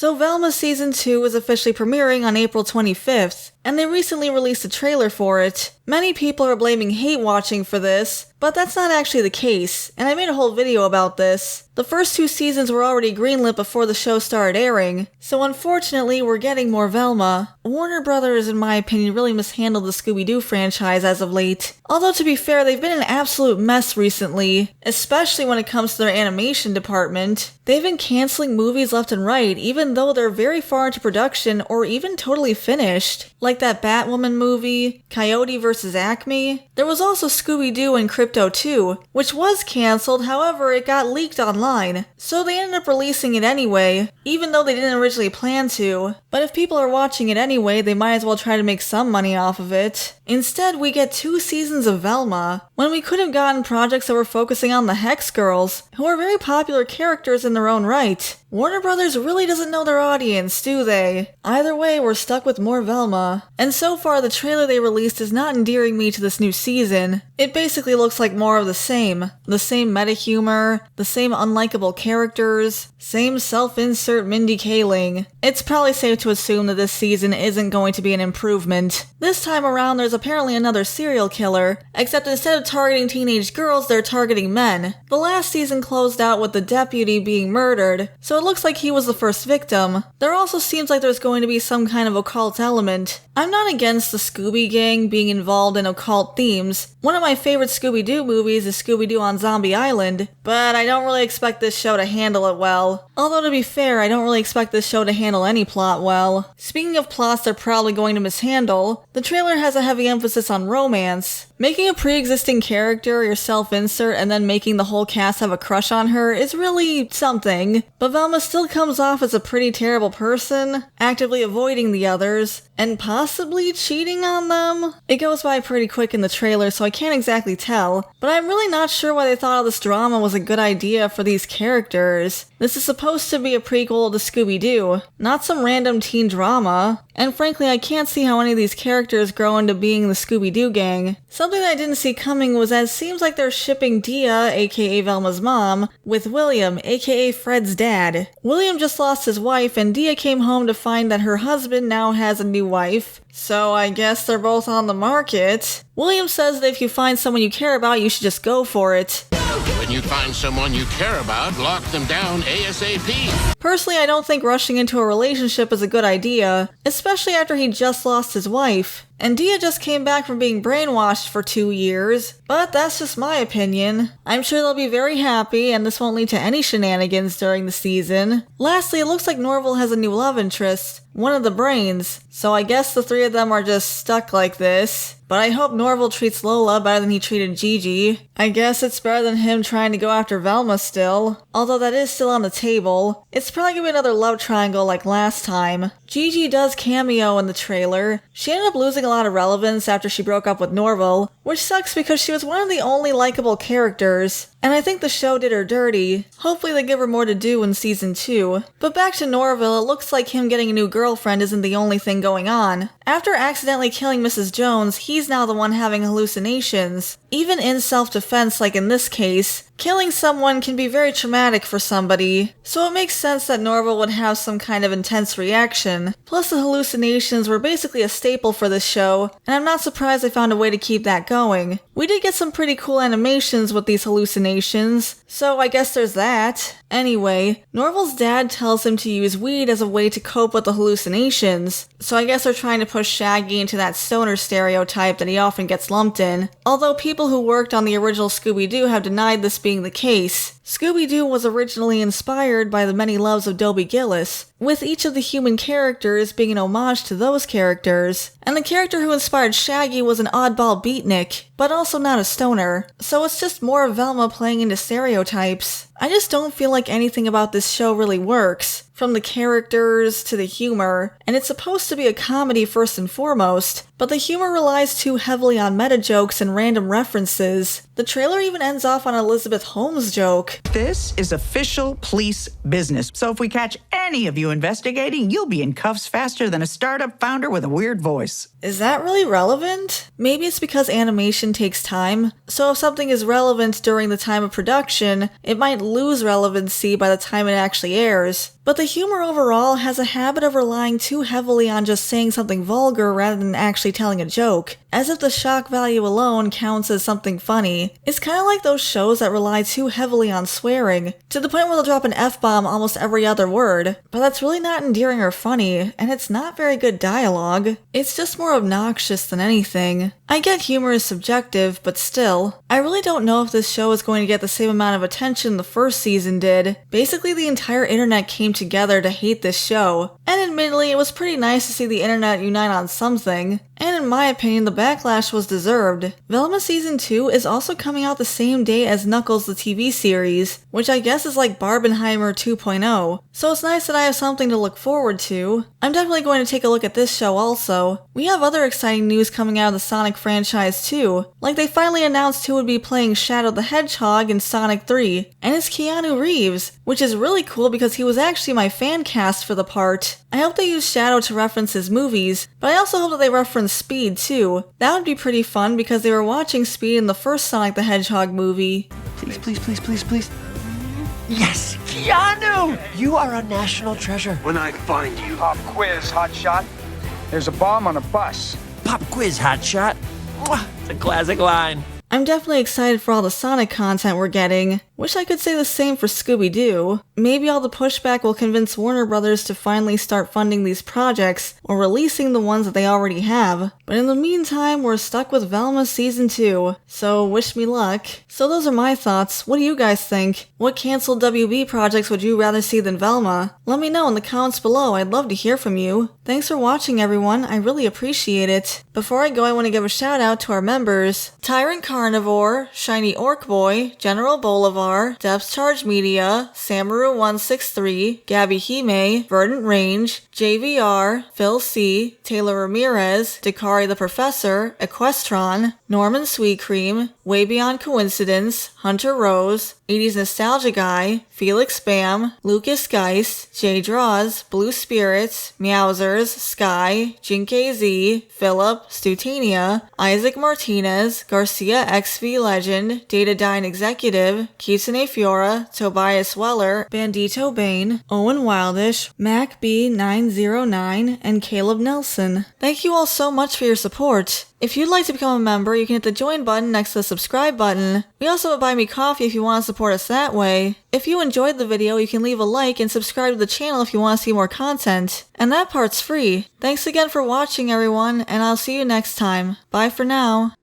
So Velma Season 2 is officially premiering on April 25th, and they recently released a trailer for it. Many people are blaming hate watching for this, but that's not actually the case, and I made a whole video about this. The first 2 seasons were already greenlit before the show started airing, so unfortunately we're getting more Velma. Warner Brothers, in my opinion, really mishandled the Scooby-Doo franchise as of late. Although to be fair, they've been an absolute mess recently, especially when it comes to their animation department. They've been canceling movies left and right, even though they're very far into production or even totally finished. Like that Batwoman movie, Coyote vs. Acme. There was also Scooby-Doo and Crypto 2, which was cancelled, however it got leaked online. So they ended up releasing it anyway, even though they didn't originally plan to. But if people are watching it anyway, they might as well try to make some money off of it. Instead, we get 2 seasons of Velma, when we could have gotten projects that were focusing on the Hex Girls, who are very popular characters in their own right. Warner Brothers really doesn't know their audience, do they? Either way, we're stuck with more Velma. And so far, the trailer they released is not endearing me to this new season. It basically looks like more of the same. The same meta-humor, the same unlikable characters, same self-insert Mindy Kaling. It's probably safe to assume that this season isn't going to be an improvement. This time around, there's apparently another serial killer, except instead of targeting teenage girls, they're targeting men. The last season closed out with the deputy being murdered, so it looks like he was the first victim. There also seems like there's going to be some kind of occult element. I'm not against the Scooby Gang being involved in occult themes. One of my favorite Scooby-Doo movies is Scooby-Doo on Zombie Island, but I don't really expect this show to handle it well. Although to be fair, I don't really expect this show to handle any plot well. Speaking of plots they're probably going to mishandle, the trailer has a heavy emphasis on romance. Making a pre-existing character your self-insert and then making the whole cast have a crush on her is really something. But Velma still comes off as a pretty terrible person, actively avoiding the others, and possibly cheating on them. It goes by pretty quick in the trailer, so I can't exactly tell, but I'm really not sure why they thought all this drama was a good idea for these characters. This is supposed to be a prequel to Scooby-Doo, not some random teen drama. And frankly, I can't see how any of these characters grow into being the Scooby-Doo gang. Something that I didn't see coming was that it seems like they're shipping Dia, aka Velma's mom, with William, aka Fred's dad. William just lost his wife, and Dia came home to find that her husband now has a new wife. So I guess they're both on the market. William says that if you find someone you care about, you should just go for it. When you find someone you care about, lock them down ASAP. Personally, I don't think rushing into a relationship is a good idea, especially after he just lost his wife. And Dia just came back from being brainwashed for 2 years, but that's just my opinion. I'm sure they'll be very happy, and this won't lead to any shenanigans during the season. Lastly, it looks like Norville has a new love interest, one of the brains, so I guess the 3 of them are just stuck like this. But I hope Norville treats Lola better than he treated Gigi. I guess it's better than him trying to go after Velma still. Although that is still on the table. It's probably gonna be another love triangle like last time. Gigi does cameo in the trailer. She ended up losing a lot of relevance after she broke up with Norville, which sucks because she was one of the only likable characters. And I think the show did her dirty. Hopefully they give her more to do in season 2. But back to Norville, it looks like him getting a new girlfriend isn't the only thing going on. After accidentally killing Mrs. Jones, he's now the one having hallucinations. Even in self-defense, like in this case, killing someone can be very traumatic for somebody, so it makes sense that Norville would have some kind of intense reaction. Plus the hallucinations were basically a staple for this show, and I'm not surprised they found a way to keep that going. We did get some pretty cool animations with these hallucinations, so I guess there's that. Anyway, Norville's dad tells him to use weed as a way to cope with the hallucinations, so I guess they're trying to push Shaggy into that stoner stereotype that he often gets lumped in, although people who worked on the original Scooby-Doo have denied this being the case. Scooby-Doo was originally inspired by the many loves of Dobie Gillis, with each of the human characters being an homage to those characters. And the character who inspired Shaggy was an oddball beatnik, but also not a stoner, so it's just more of Velma playing into stereotypes. I just don't feel like anything about this show really works, from the characters to the humor, and it's supposed to be a comedy first and foremost, but the humor relies too heavily on meta jokes and random references. The trailer even ends off on an Elizabeth Holmes joke. This is official police business, so if we catch any of you investigating, you'll be in cuffs faster than a startup founder with a weird voice. Is that really relevant? Maybe it's because animation takes time, so if something is relevant during the time of production, it might lose relevancy by the time it actually airs. But the humor overall has a habit of relying too heavily on just saying something vulgar rather than actually telling a joke, as if the shock value alone counts as something funny. It's kind of like those shows that rely too heavily on swearing, to the point where they'll drop an F-bomb almost every other word, but that's really not endearing or funny, and it's not very good dialogue. It's just more obnoxious than anything. I get humor is subjective, but still, I really don't know if this show is going to get the same amount of attention the first season did. Basically, the entire internet came together to hate this show, and admittedly, it was pretty nice to see the internet unite on something, and in my opinion, the backlash was deserved. Velma Season 2 is also coming out the same day as Knuckles the TV series, which I guess is like Barbenheimer 2.0, so it's nice that I have something to look forward to. I'm definitely going to take a look at this show also. We have other exciting news coming out of the Sonic franchise too, like they finally announced who would be playing Shadow the Hedgehog in Sonic 3, and it's Keanu Reeves, which is really cool because he was actually my fan cast for the part. I hope they use Shadow to reference his movies, but I also hope that they reference Speed too. That would be pretty fun because they were watching Speed in the first Sonic the Hedgehog movie. Please, please, please, please, please. Yes, Keanu! You are a national treasure. When I find you. Pop quiz, hotshot. There's a bomb on a bus. Pop quiz, hotshot. Mwah, it's a classic line. I'm definitely excited for all the Sonic content we're getting. Wish I could say the same for Scooby-Doo. Maybe all the pushback will convince Warner Brothers to finally start funding these projects or releasing the ones that they already have. But in the meantime, we're stuck with Velma Season 2, so wish me luck. So those are my thoughts. What do you guys think? What canceled WB projects would you rather see than Velma? Let me know in the comments below. I'd love to hear from you. Thanks for watching, everyone. I really appreciate it. Before I go, I want to give a shout out to our members: Tyrant Carnivore, Shiny Orc Boy, General Bolivar, Depth Charge Media, Samaru163, Gabby Hime, Verdant Range, JVR, Phil C, Taylor Ramirez, Dakari the Professor, Equestron, Norman Sweet Cream, Way Beyond Coincidence, Hunter Rose, 80s Nostalgia Guy, Felix Bam, Lucas Geist, J Draws, Blue Spirits, Meowsers, Sky, Jinke Z, Philip, Stutania, Isaac Martinez, Garcia XV Legend, Datadyne Executive, Kitsune Fiora, Tobias Weller, Bandito Bane, Owen Wildish, Mac B909, and Caleb Nelson. Thank you all so much for your support. If you'd like to become a member, you can hit the join button next to the subscribe button. We also have a Buy Me Coffee if you want to support us that way. If you enjoyed the video, you can leave a like and subscribe to the channel if you want to see more content. And that part's free. Thanks again for watching, everyone, and I'll see you next time. Bye for now.